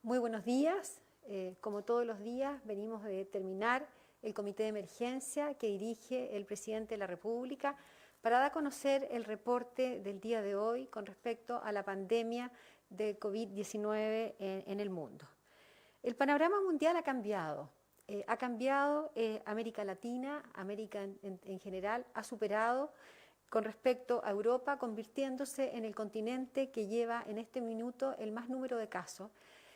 Muy buenos días. Como todos los días, venimos de terminar el comité de emergencia que dirige el presidente de la República para dar a conocer el reporte del día de hoy con respecto a la pandemia de COVID-19 en el mundo. El panorama mundial ha cambiado. América Latina, América en general, ha superado con respecto a Europa, convirtiéndose en el continente que lleva en este minuto el más número de casos.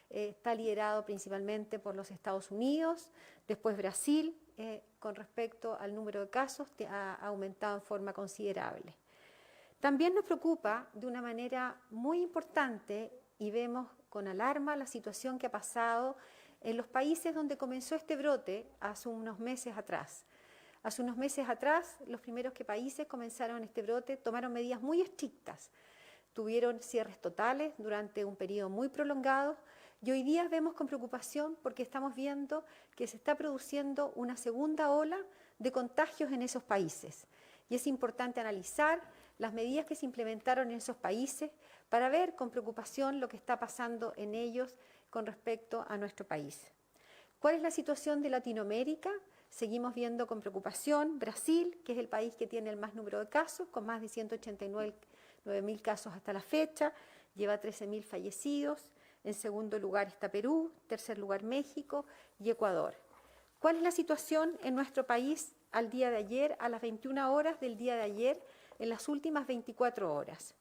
Está liderado principalmente por los Estados Unidos, después Brasil, con respecto al número de casos ha aumentado en forma considerable. También nos preocupa de una manera muy importante y vemos con alarma la situación que ha pasado en los países donde comenzó este brote hace unos meses atrás. Hace unos meses atrás, los primeros países comenzaron este brote tomaron medidas muy estrictas. Tuvieron cierres totales durante un periodo muy prolongado y hoy día vemos con preocupación porque estamos viendo que se está produciendo una segunda ola de contagios en esos países. Y es importante analizar las medidas que se implementaron en esos países para ver con preocupación lo que está pasando en ellos con respecto a nuestro país. ¿Cuál es la situación de Latinoamérica? Seguimos viendo con preocupación Brasil, que es el país que tiene el más número de casos, con más de 189.000 casos hasta la fecha, lleva 13.000 fallecidos. En segundo lugar está Perú, tercer lugar México y Ecuador. ¿Cuál es la situación en nuestro país al día de ayer, a las 21 horas del día de ayer, en las últimas 24 horas?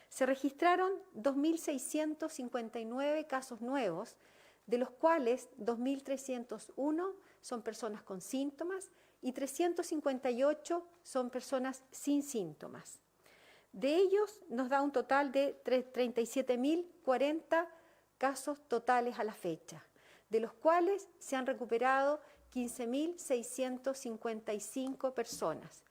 Se registraron 2.659 casos nuevos, de los cuales 2.301 son personas con síntomas y 358 son personas sin síntomas. De ellos nos da un total de 37.040 casos totales a la fecha, de los cuales se han recuperado 15.655 personas.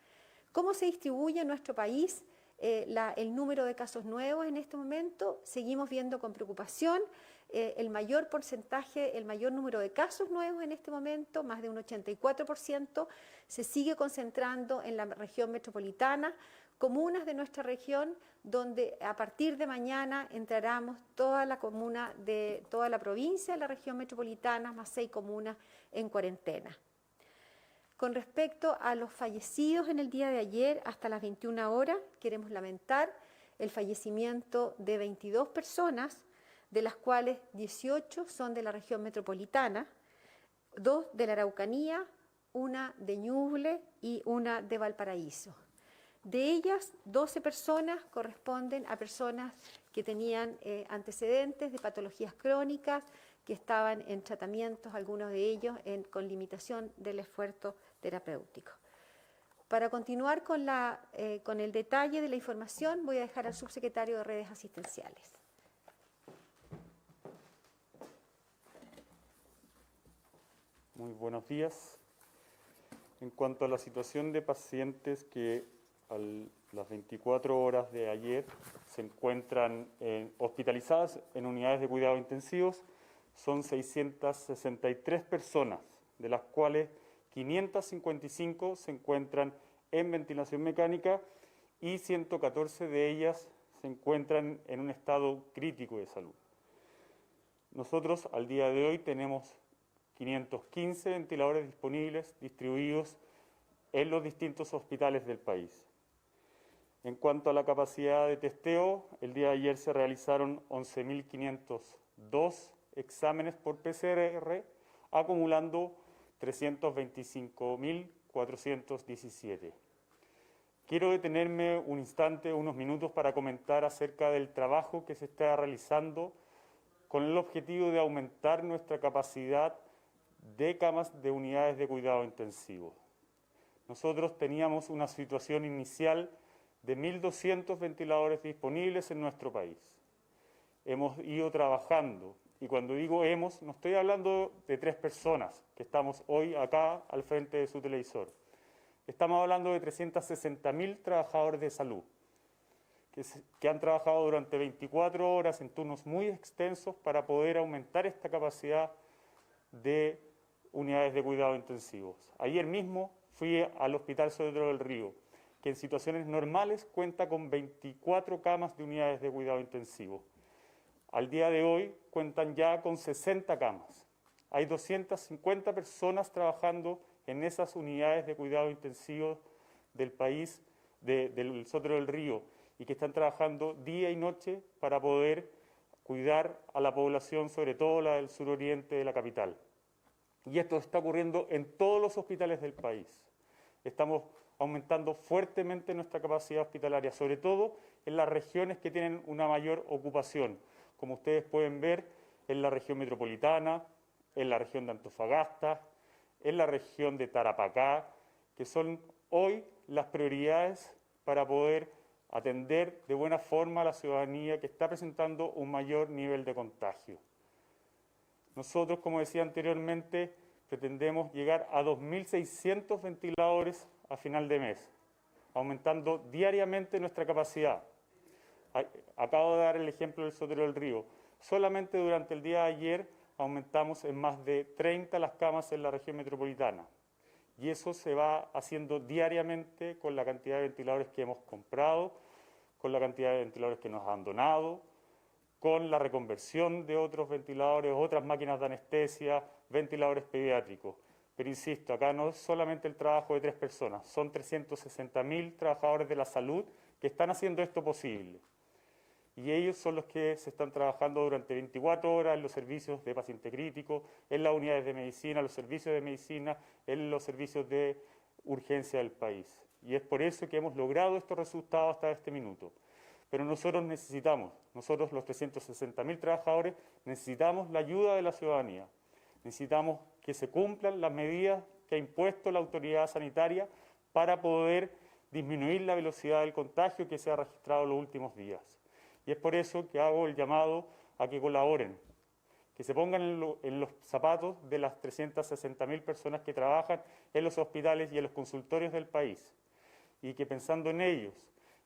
¿Cómo se distribuye en nuestro país el número de casos nuevos en este momento? Seguimos viendo con preocupación el mayor porcentaje, el mayor número de casos nuevos en este momento, más de un 84%, se sigue concentrando en la región metropolitana, comunas de nuestra región, donde a partir de mañana entraremos toda la comuna de toda la provincia de la región metropolitana, más 6 comunas en cuarentena. Con respecto a los fallecidos en el día de ayer, hasta las 21 horas, queremos lamentar el fallecimiento de 22 personas, de las cuales 18 son de la región metropolitana, 2 de la Araucanía, 1 de Ñuble y 1 de Valparaíso. De ellas, 12 personas corresponden a personas que tenían antecedentes de patologías crónicas, que estaban en tratamientos, algunos de ellos con limitación del esfuerzo terapéutico. Para continuar con el detalle de la información, voy a dejar al subsecretario de Redes Asistenciales. Muy buenos días. En cuanto a la situación de pacientes que a las 24 horas de ayer se encuentran hospitalizadas en unidades de cuidados intensivos, son 663 personas, de las cuales 555 se encuentran en ventilación mecánica y 114 de ellas se encuentran en un estado crítico de salud. Nosotros al día de hoy tenemos 515 ventiladores disponibles distribuidos en los distintos hospitales del país. En cuanto a la capacidad de testeo, el día de ayer se realizaron 11.502 exámenes por PCR, acumulando 325.417. Quiero detenerme un instante, unos minutos, para comentar acerca del trabajo que se está realizando con el objetivo de aumentar nuestra capacidad de camas de unidades de cuidado intensivo. Nosotros teníamos una situación inicial de 1.200 ventiladores disponibles en nuestro país. Hemos ido trabajando, y cuando digo hemos, no estoy hablando de 3 personas que estamos hoy acá al frente de su televisor. Estamos hablando de 360.000 trabajadores de salud que han trabajado durante 24 horas en turnos muy extensos para poder aumentar esta capacidad de unidades de cuidado intensivos. Ayer mismo fui al Hospital Sodero del Río, que en situaciones normales cuenta con 24 camas de unidades de cuidado intensivo. al día de hoy cuentan ya con 60 camas. Hay 250 personas trabajando en esas unidades de cuidado intensivo del país, del Sotero del Río, y que están trabajando día y noche para poder cuidar a la población, sobre todo la del suroriente de la capital. Y esto está ocurriendo en todos los hospitales del país. Estamos aumentando fuertemente nuestra capacidad hospitalaria, sobre todo en las regiones que tienen una mayor ocupación, como ustedes pueden ver en la región metropolitana, en la región de Antofagasta, en la región de Tarapacá, que son hoy las prioridades para poder atender de buena forma a la ciudadanía que está presentando un mayor nivel de contagio. Nosotros, como decía anteriormente, pretendemos llegar a 2.600 ventiladores a final de mes, aumentando diariamente nuestra capacidad. Acabo de dar el ejemplo del Sotero del Río. Solamente durante el día de ayer aumentamos en más de 30 las camas en la región metropolitana. Y eso se va haciendo diariamente con la cantidad de ventiladores que hemos comprado, con la cantidad de ventiladores que nos han donado, con la reconversión de otros ventiladores, otras máquinas de anestesia, ventiladores pediátricos. Pero insisto, acá no es solamente el trabajo de 3 personas, son 360.000 trabajadores de la salud que están haciendo esto posible. Y ellos son los que se están trabajando durante 24 horas en los servicios de paciente crítico, en las unidades de medicina, los servicios de medicina, en los servicios de urgencia del país. Y es por eso que hemos logrado estos resultados hasta este minuto. Pero nosotros necesitamos, nosotros los 360.000 trabajadores, necesitamos la ayuda de la ciudadanía. Necesitamos que se cumplan las medidas que ha impuesto la autoridad sanitaria para poder disminuir la velocidad del contagio que se ha registrado en los últimos días. Y es por eso que hago el llamado a que colaboren, que se pongan en los zapatos de las 360.000 personas que trabajan en los hospitales y en los consultorios del país, y que pensando en ellos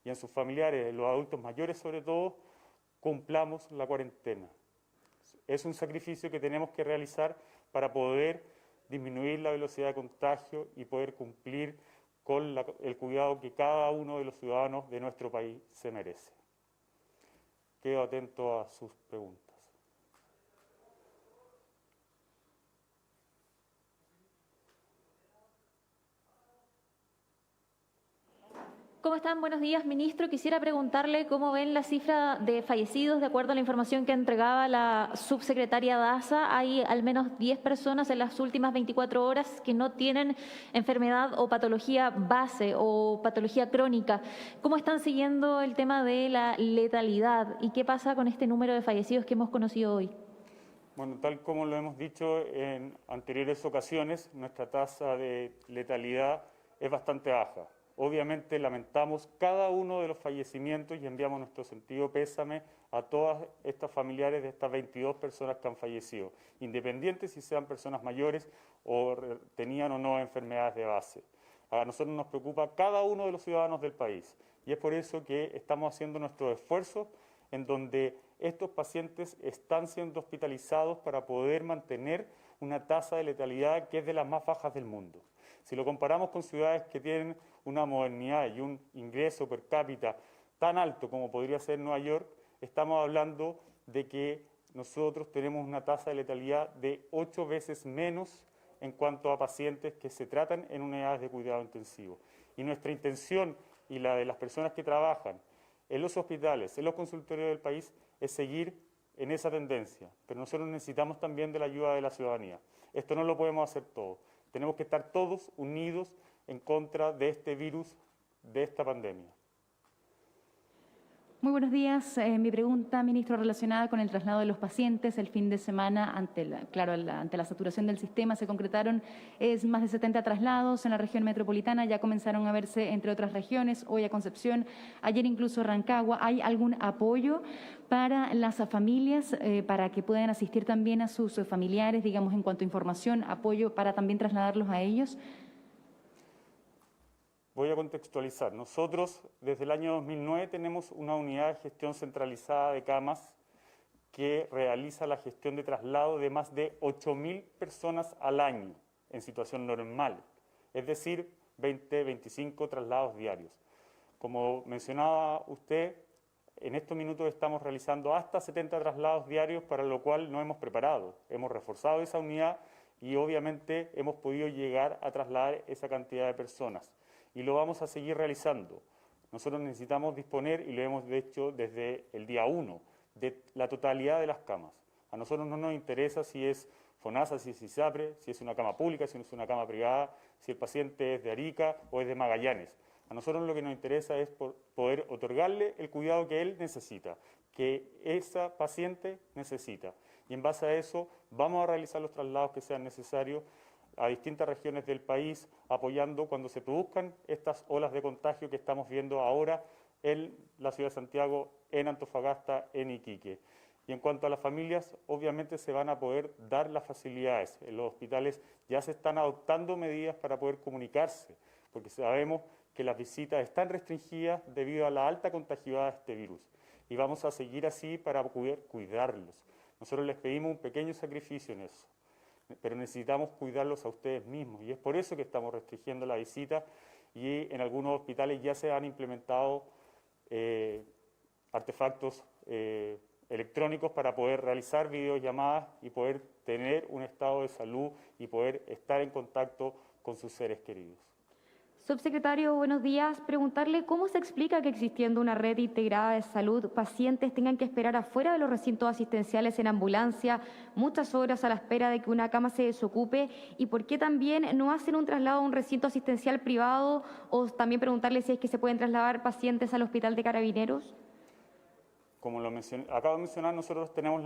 y en sus familiares, en los adultos mayores sobre todo, cumplamos la cuarentena. Es un sacrificio que tenemos que realizar para poder disminuir la velocidad de contagio y poder cumplir con el cuidado que cada uno de los ciudadanos de nuestro país se merece. Quedo atento a sus preguntas. ¿Cómo están? Buenos días, ministro. Quisiera preguntarle cómo ven la cifra de fallecidos. De acuerdo a la información que entregaba la subsecretaria Daza, hay al menos 10 personas en las últimas 24 horas que no tienen enfermedad o patología base o patología crónica. ¿Cómo están siguiendo el tema de la letalidad y qué pasa con este número de fallecidos que hemos conocido hoy? Bueno, tal como lo hemos dicho en anteriores ocasiones, nuestra tasa de letalidad es bastante baja. Obviamente lamentamos cada uno de los fallecimientos y enviamos nuestro sentido pésame a todas estas familiares de estas 22 personas que han fallecido, independientes si sean personas mayores o tenían o no enfermedades de base. A nosotros nos preocupa cada uno de los ciudadanos del país y es por eso que estamos haciendo nuestros esfuerzos en donde estos pacientes están siendo hospitalizados para poder mantener una tasa de letalidad que es de las más bajas del mundo. Si lo comparamos con ciudades que tienen una modernidad y un ingreso per cápita tan alto como podría ser Nueva York, estamos hablando de que nosotros tenemos una tasa de letalidad de 8 veces menos en cuanto a pacientes que se tratan en unidades de cuidado intensivo. Y nuestra intención y la de las personas que trabajan en los hospitales, en los consultorios del país, es seguir en esa tendencia. Pero nosotros necesitamos también de la ayuda de la ciudadanía. Esto no lo podemos hacer todo. Tenemos que estar todos unidos en contra de este virus, de esta pandemia. Muy buenos días. Mi pregunta, ministro, relacionada con el traslado de los pacientes. El fin de semana, ante la saturación del sistema, se concretaron más de 70 traslados en la región metropolitana. Ya comenzaron a verse entre otras regiones, hoy a Concepción, ayer incluso a Rancagua. ¿Hay algún apoyo para las familias, para que puedan asistir también a sus familiares, digamos, en cuanto a información, apoyo para también trasladarlos a ellos? Voy a contextualizar. Nosotros, desde el año 2009, tenemos una unidad de gestión centralizada de camas que realiza la gestión de traslado de más de 8.000 personas al año en situación normal, es decir, 20, 25 traslados diarios. Como mencionaba usted, en estos minutos estamos realizando hasta 70 traslados diarios, para lo cual nos hemos preparado. Hemos reforzado esa unidad y obviamente hemos podido llegar a trasladar esa cantidad de personas. Y lo vamos a seguir realizando. Nosotros necesitamos disponer, y lo hemos hecho desde el día 1, de la totalidad de las camas. A nosotros no nos interesa si es FONASA, si es ISAPRE, si es una cama pública, si es una cama privada, si el paciente es de Arica o es de Magallanes. A nosotros lo que nos interesa es poder otorgarle el cuidado que él necesita, que esa paciente necesita. Y en base a eso vamos a realizar los traslados que sean necesarios a distintas regiones del país, apoyando cuando se produzcan estas olas de contagio que estamos viendo ahora en la ciudad de Santiago, en Antofagasta, en Iquique. Y en cuanto a las familias, obviamente se van a poder dar las facilidades. En los hospitales ya se están adoptando medidas para poder comunicarse, porque sabemos que las visitas están restringidas debido a la alta contagiosidad de este virus. Y vamos a seguir así para poder cuidarlos. Nosotros les pedimos un pequeño sacrificio en eso, pero necesitamos cuidarlos a ustedes mismos. Y es por eso que estamos restringiendo la visita, y en algunos hospitales ya se han implementado artefactos electrónicos para poder realizar videollamadas y poder tener un estado de salud y poder estar en contacto con sus seres queridos. Subsecretario, buenos días. Preguntarle cómo se explica que, existiendo una red integrada de salud, pacientes tengan que esperar afuera de los recintos asistenciales en ambulancia muchas horas a la espera de que una cama se desocupe, y por qué también no hacen un traslado a un recinto asistencial privado, o también preguntarle si es que se pueden trasladar pacientes al Hospital de Carabineros. Como acabo de mencionar, nosotros tenemos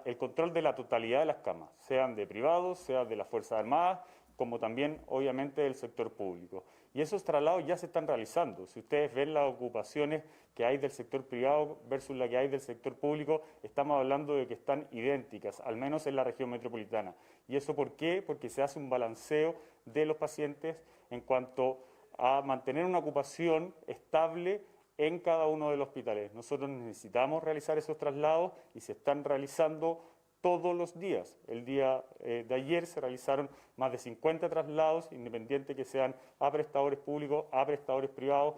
el control de la totalidad de las camas, sean de privados, sean de las Fuerzas Armadas, como también, obviamente, del sector público. Y esos traslados ya se están realizando. Si ustedes ven las ocupaciones que hay del sector privado versus la que hay del sector público, estamos hablando de que están idénticas, al menos en la región metropolitana. ¿Y eso por qué? Porque se hace un balanceo de los pacientes en cuanto a mantener una ocupación estable en cada uno de los hospitales. Nosotros necesitamos realizar esos traslados y se están realizando todos los días. El día de ayer se realizaron más de 50 traslados, independiente que sean a prestadores públicos, a prestadores privados,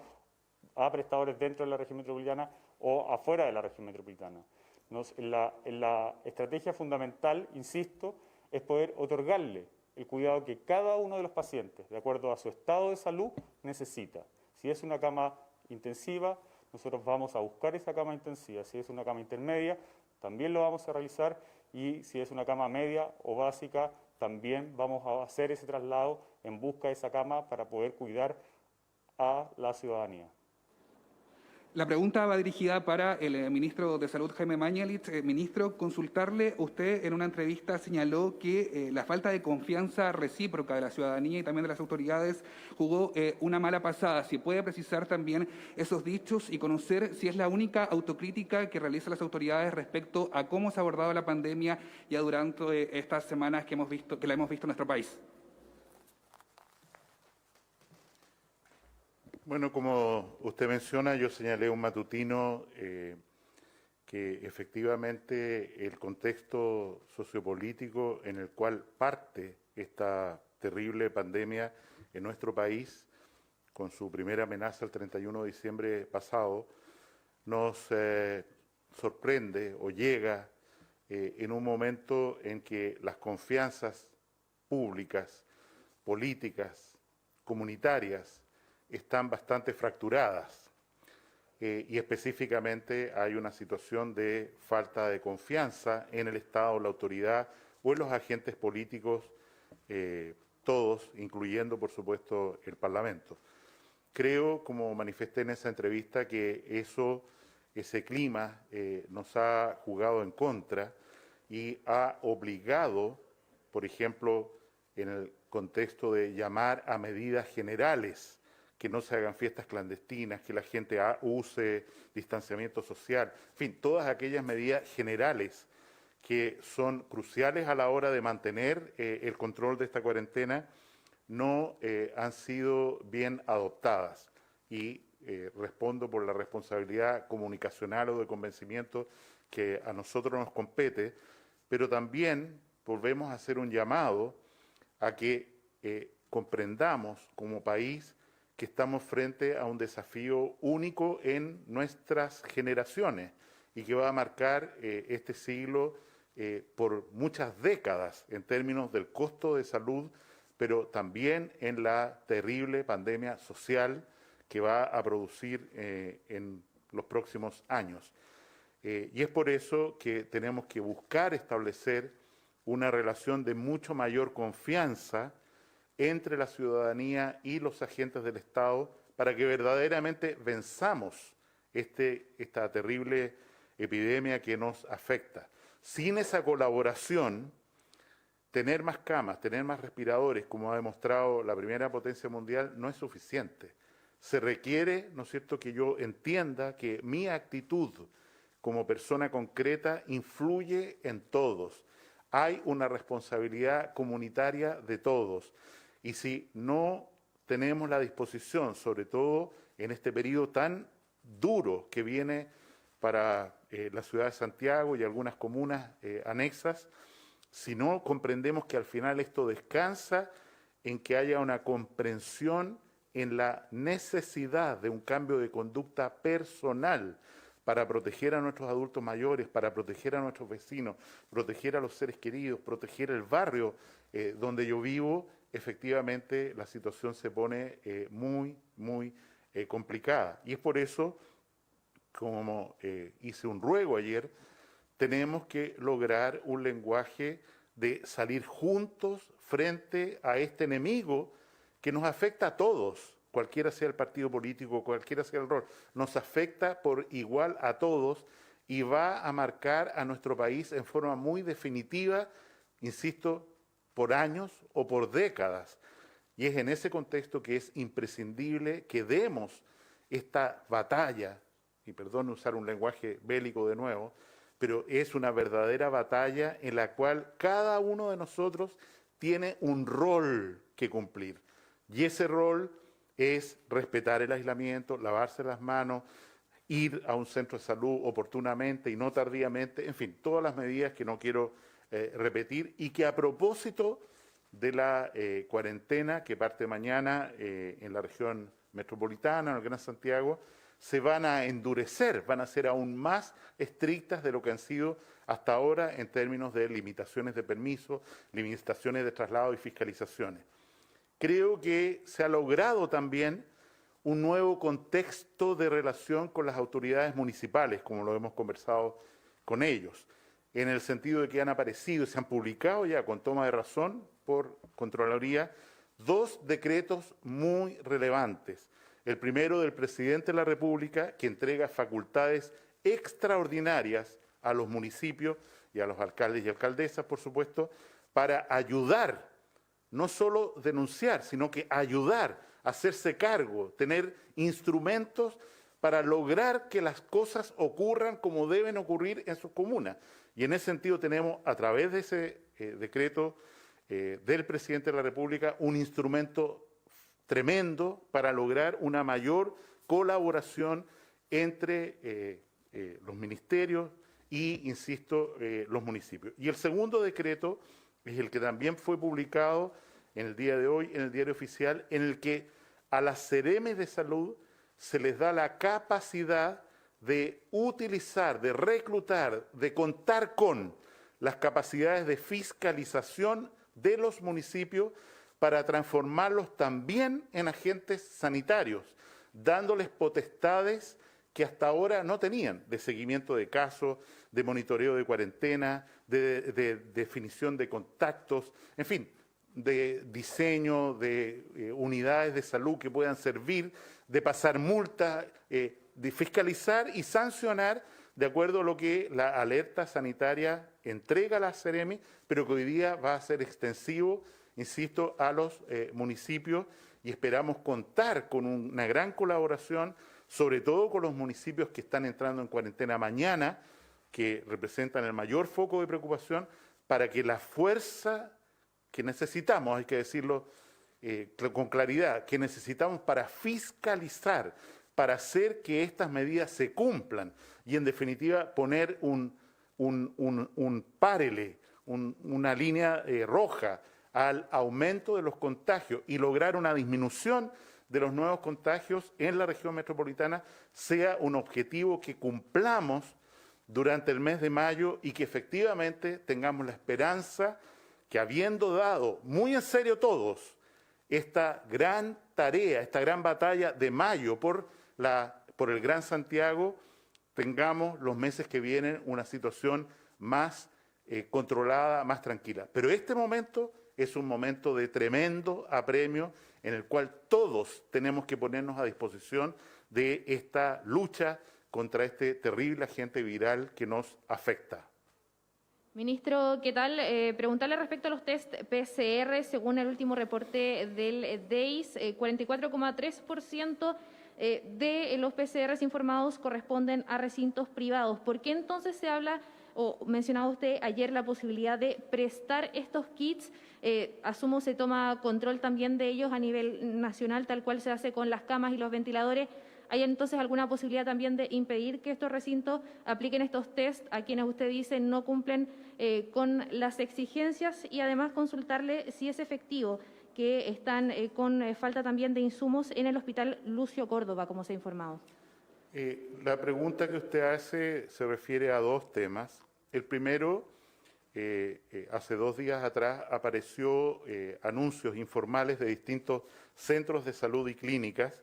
a prestadores dentro de la región metropolitana o afuera de la región metropolitana. En la estrategia fundamental, insisto, es poder otorgarle el cuidado que cada uno de los pacientes, de acuerdo a su estado de salud, necesita. Si es una cama intensiva, nosotros vamos a buscar esa cama intensiva. Si es una cama intermedia, también lo vamos a realizar. Y si es una cama media o básica, también vamos a hacer ese traslado en busca de esa cama para poder cuidar a la ciudadanía. La pregunta va dirigida para el ministro de Salud, Jaime Mañalich. Ministro, consultarle, usted en una entrevista señaló que la falta de confianza recíproca de la ciudadanía y también de las autoridades jugó una mala pasada. Si puede precisar también esos dichos y conocer si es la única autocrítica que realizan las autoridades respecto a cómo se ha abordado la pandemia ya durante estas semanas que la hemos visto en nuestro país. Bueno, como usted menciona, yo señalé un matutino que efectivamente el contexto sociopolítico en el cual parte esta terrible pandemia en nuestro país, con su primera amenaza el 31 de diciembre pasado, nos sorprende o llega en un momento en que las confianzas públicas, políticas, comunitarias, están bastante fracturadas y específicamente hay una situación de falta de confianza en el Estado, la autoridad o en los agentes políticos, todos, incluyendo por supuesto el Parlamento. Creo, como manifesté en esa entrevista, que ese clima nos ha jugado en contra y ha obligado, por ejemplo, en el contexto de llamar a medidas generales, que no se hagan fiestas clandestinas, que la gente use distanciamiento social, en fin, todas aquellas medidas generales que son cruciales a la hora de mantener el control de esta cuarentena, no han sido bien adoptadas. Y respondo por la responsabilidad comunicacional o de convencimiento que a nosotros nos compete, pero también volvemos a hacer un llamado a que comprendamos como país que estamos frente a un desafío único en nuestras generaciones y que va a marcar este siglo por muchas décadas en términos del costo de salud, pero también en la terrible pandemia social que va a producir en los próximos años. Y es por eso que tenemos que buscar establecer una relación de mucho mayor confianza entre la ciudadanía y los agentes del Estado para que verdaderamente venzamos esta terrible epidemia que nos afecta. Sin esa colaboración, tener más camas, tener más respiradores, como ha demostrado la primera potencia mundial, no es suficiente. Se requiere, ¿no es cierto?, que yo entienda que mi actitud como persona concreta influye en todos. Hay una responsabilidad comunitaria de todos. Y si no tenemos la disposición, sobre todo en este periodo tan duro que viene para la ciudad de Santiago y algunas comunas anexas, si no comprendemos que al final esto descansa en que haya una comprensión en la necesidad de un cambio de conducta personal para proteger a nuestros adultos mayores, para proteger a nuestros vecinos, proteger a los seres queridos, proteger el barrio donde yo vivo, efectivamente la situación se pone muy complicada. Y es por eso, como hice un ruego ayer, tenemos que lograr un lenguaje de salir juntos frente a este enemigo que nos afecta a todos, cualquiera sea el partido político, cualquiera sea el rol, nos afecta por igual a todos y va a marcar a nuestro país en forma muy definitiva, insisto, por años o por décadas. Y es en ese contexto que es imprescindible que demos esta batalla, y perdón usar un lenguaje bélico de nuevo, pero es una verdadera batalla en la cual cada uno de nosotros tiene un rol que cumplir. Y ese rol es respetar el aislamiento, lavarse las manos, ir a un centro de salud oportunamente y no tardíamente, en fin, todas las medidas que no quiero repetir y que a propósito de la cuarentena que parte mañana en la región metropolitana, en el Gran Santiago, se van a endurecer, van a ser aún más estrictas de lo que han sido hasta ahora en términos de limitaciones de permiso, limitaciones de traslado y fiscalizaciones. Creo que se ha logrado también un nuevo contexto de relación con las autoridades municipales, como lo hemos conversado con ellos, en el sentido de que han aparecido y se han publicado ya con toma de razón por Contraloría 2 decretos muy relevantes. El primero del presidente de la República, que entrega facultades extraordinarias a los municipios y a los alcaldes y alcaldesas, por supuesto, para ayudar, no solo denunciar, sino que ayudar, hacerse cargo, tener instrumentos para lograr que las cosas ocurran como deben ocurrir en sus comunas. Y en ese sentido tenemos, a través de ese decreto del presidente de la República, un instrumento tremendo para lograr una mayor colaboración entre los ministerios y, insisto, los municipios. Y el segundo decreto es el que también fue publicado en el día de hoy en el Diario Oficial, en el que a las Ceremes de Salud se les da la capacidad de utilizar, de reclutar, de contar con las capacidades de fiscalización de los municipios para transformarlos también en agentes sanitarios, dándoles potestades que hasta ahora no tenían, de seguimiento de casos, de monitoreo de cuarentena, de definición de contactos, en fin, de diseño de unidades de salud que puedan servir, de pasar multas, de fiscalizar y sancionar de acuerdo a lo que la alerta sanitaria entrega a la Ceremi, pero que hoy día va a ser extensivo, insisto, a los municipios y esperamos contar con una gran colaboración, sobre todo con los municipios que están entrando en cuarentena mañana, que representan el mayor foco de preocupación, para que la fuerza que necesitamos, hay que decirlo con claridad, que necesitamos para fiscalizar, para hacer que estas medidas se cumplan y, en definitiva, poner un párele, una línea roja al aumento de los contagios y lograr una disminución de los nuevos contagios en la región metropolitana sea un objetivo que cumplamos durante el mes de mayo y que efectivamente tengamos la esperanza que, habiendo dado muy en serio todos esta gran tarea, esta gran batalla de mayo por el Gran Santiago, tengamos los meses que vienen una situación más controlada, más tranquila. Pero este momento es un momento de tremendo apremio en el cual todos tenemos que ponernos a disposición de esta lucha contra este terrible agente viral que nos afecta. Ministro, ¿qué tal? Preguntarle respecto a los test PCR, según el último reporte del DEIS, 44,3% de los PCRs informados corresponden a recintos privados. ¿Por qué entonces se habla, o mencionaba usted ayer, la posibilidad de prestar estos kits? Asumo se toma control también de ellos a nivel nacional, tal cual se hace con las camas y los ventiladores. ¿Hay entonces alguna posibilidad también de impedir que estos recintos apliquen estos test a quienes usted dice no cumplen con las exigencias? Y además consultarle si es efectivo que están con falta también de insumos en el Hospital Lucio Córdoba, como se ha informado. La pregunta que usted hace se refiere a dos temas. El primero, hace 2 días atrás apareció anuncios informales de distintos centros de salud y clínicas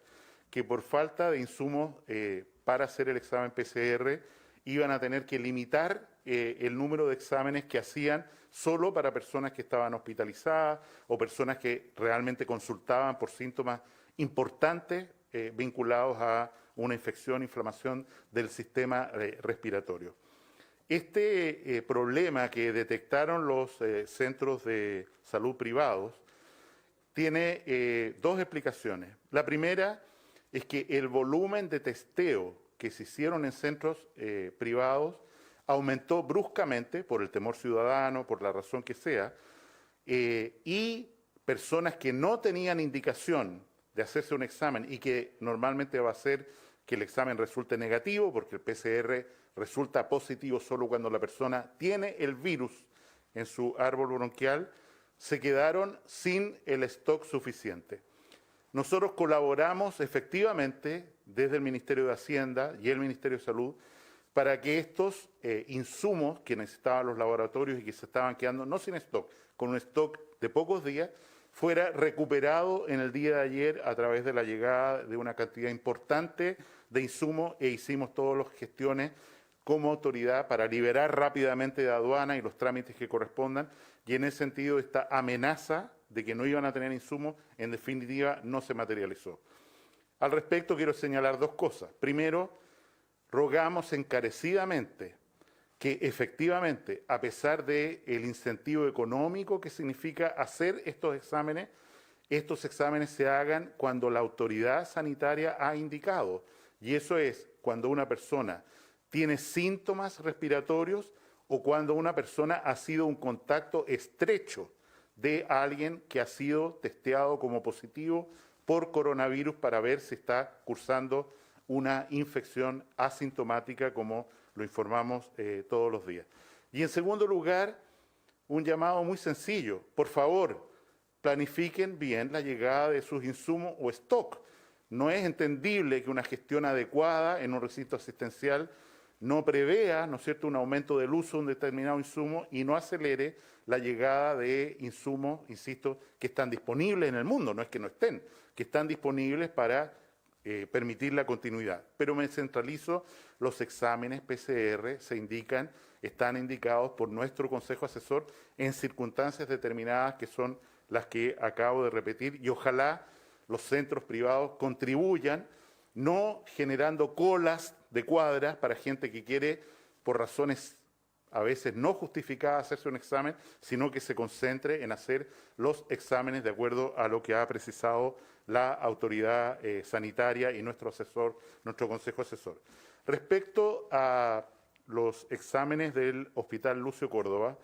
que por falta de insumos para hacer el examen PCR iban a tener que limitar el número de exámenes que hacían solo para personas que estaban hospitalizadas o personas que realmente consultaban por síntomas importantes vinculados a una infección, inflamación del sistema respiratorio. Este problema que detectaron los centros de salud privados tiene 2 explicaciones. La primera es que el volumen de testeo que se hicieron en centros privados aumentó bruscamente por el temor ciudadano, por la razón que sea, y personas que no tenían indicación de hacerse un examen y que normalmente va a ser que el examen resulte negativo, porque el PCR resulta positivo solo cuando la persona tiene el virus en su árbol bronquial, se quedaron sin el stock suficiente. Nosotros colaboramos efectivamente desde el Ministerio de Hacienda y el Ministerio de Salud para que estos insumos que necesitaban los laboratorios y que se estaban quedando no sin stock, con un stock de pocos días, fuera recuperado en el día de ayer a través de la llegada de una cantidad importante de insumos e hicimos todas las gestiones como autoridad para liberar rápidamente de aduana y los trámites que correspondan, y en ese sentido esta amenaza de que no iban a tener insumos, en definitiva, no se materializó. Al respecto, quiero señalar 2 cosas. Primero, rogamos encarecidamente que efectivamente, a pesar del incentivo económico que significa hacer estos exámenes se hagan cuando la autoridad sanitaria ha indicado. Y eso es cuando una persona tiene síntomas respiratorios o cuando una persona ha sido un contacto estrecho de alguien que ha sido testeado como positivo por coronavirus para ver si está cursando una infección asintomática, como lo informamos todos los días. Y en segundo lugar, un llamado muy sencillo. Por favor, planifiquen bien la llegada de sus insumos o stock. No es entendible que una gestión adecuada en un recinto asistencial no prevea, ¿no es cierto?, un aumento del uso de un determinado insumo y no acelere la llegada de insumos, insisto, que están disponibles en el mundo, no es que no estén, que están disponibles para permitir la continuidad. Pero me centralizo, los exámenes PCR están indicados por nuestro Consejo Asesor en circunstancias determinadas que son las que acabo de repetir y ojalá los centros privados contribuyan, no generando colas de cuadras para gente que quiere, por razones a veces no justificadas, hacerse un examen, sino que se concentre en hacer los exámenes de acuerdo a lo que ha precisado la autoridad sanitaria y nuestro Consejo Asesor. Respecto a los exámenes del Hospital Lucio Córdoba,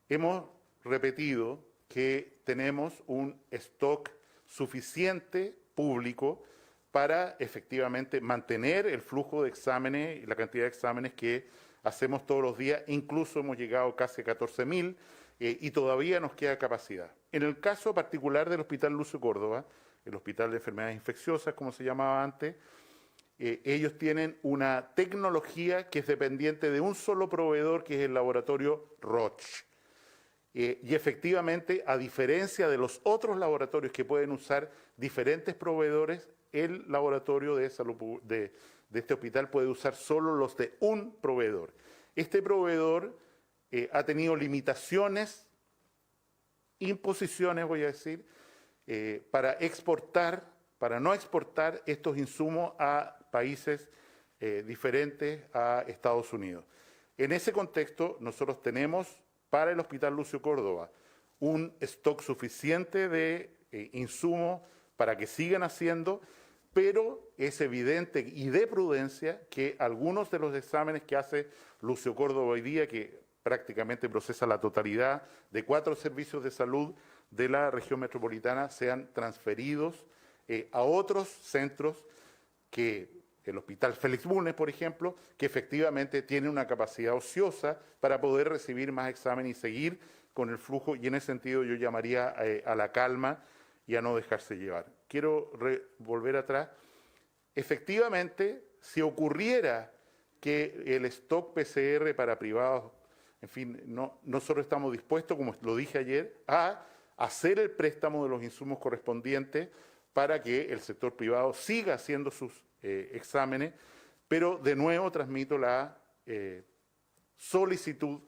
hemos repetido que tenemos un stock suficiente público para efectivamente mantener el flujo de exámenes y la cantidad de exámenes que hacemos todos los días. Incluso hemos llegado casi a 14.000 y todavía nos queda capacidad. En el caso particular del Hospital Lucio Córdoba, el Hospital de Enfermedades Infecciosas, como se llamaba antes, ellos tienen una tecnología que es dependiente de un solo proveedor, que es el laboratorio Roche. Y efectivamente, a diferencia de los otros laboratorios que pueden usar diferentes proveedores, el laboratorio de salud de este hospital puede usar solo los de un proveedor. Este proveedor ha tenido limitaciones, imposiciones, voy a decir, para no exportar estos insumos a países diferentes a Estados Unidos. En ese contexto, nosotros tenemos para el Hospital Lucio Córdoba un stock suficiente de insumos para que sigan haciendo, pero es evidente y de prudencia que algunos de los exámenes que hace Lucio Córdoba hoy día, que prácticamente procesa la totalidad de 4 servicios de salud de la región metropolitana, sean transferidos a otros centros, que el Hospital Félix Bulnes, por ejemplo, que efectivamente tiene una capacidad ociosa para poder recibir más exámenes y seguir con el flujo, y en ese sentido yo llamaría a la calma y a no dejarse llevar. Quiero volver atrás. Efectivamente, si ocurriera que el stock PCR para privados, en fin, nosotros estamos dispuestos, como lo dije ayer, a hacer el préstamo de los insumos correspondientes para que el sector privado siga haciendo sus exámenes, pero de nuevo transmito la solicitud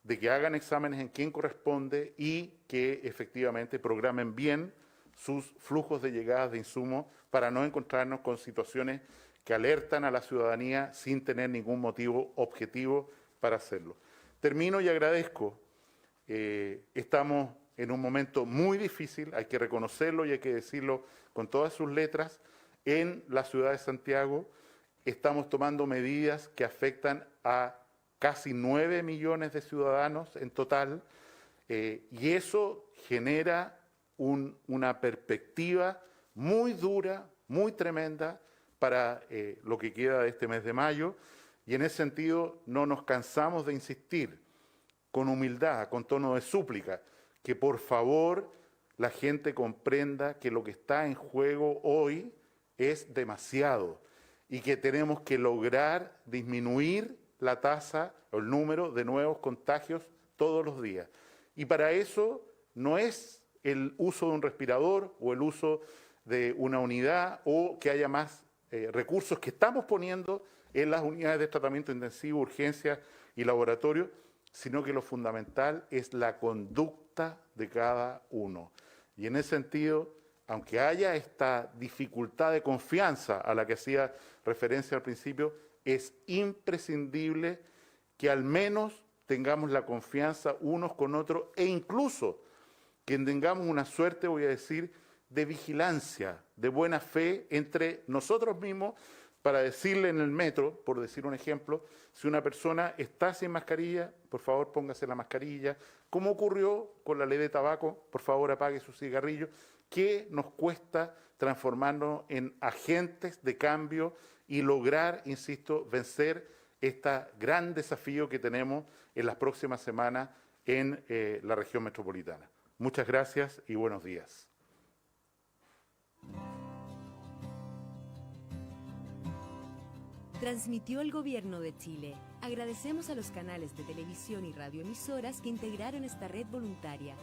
de que hagan exámenes en quien corresponde y que efectivamente programen bien sus flujos de llegadas de insumos para no encontrarnos con situaciones que alertan a la ciudadanía sin tener ningún motivo objetivo para hacerlo. Termino y agradezco. Estamos en un momento muy difícil, hay que reconocerlo y hay que decirlo con todas sus letras. En la ciudad de Santiago estamos tomando medidas que afectan a casi 9 millones de ciudadanos en total, y eso genera una perspectiva muy dura, muy tremenda para lo que queda de este mes de mayo, y en ese sentido no nos cansamos de insistir con humildad, con tono de súplica, que por favor la gente comprenda que lo que está en juego hoy es demasiado y que tenemos que lograr disminuir la tasa o el número de nuevos contagios todos los días. Y para eso no es el uso de un respirador o el uso de una unidad o que haya más recursos que estamos poniendo en las unidades de tratamiento intensivo, urgencias y laboratorio, sino que lo fundamental es la conducta de cada uno. Y en ese sentido, aunque haya esta dificultad de confianza a la que hacía referencia al principio, es imprescindible que al menos tengamos la confianza unos con otros e incluso que tengamos una suerte, voy a decir, de vigilancia, de buena fe entre nosotros mismos para decirle en el metro, por decir un ejemplo, si una persona está sin mascarilla, por favor póngase la mascarilla. Como ocurrió con la ley de tabaco, por favor apague su cigarrillo. ¿Qué nos cuesta transformarnos en agentes de cambio y lograr, insisto, vencer este gran desafío que tenemos en las próximas semanas en la región metropolitana? Muchas gracias y buenos días. Transmitió el Gobierno de Chile. Agradecemos a los canales de televisión y radioemisoras que integraron esta red voluntaria.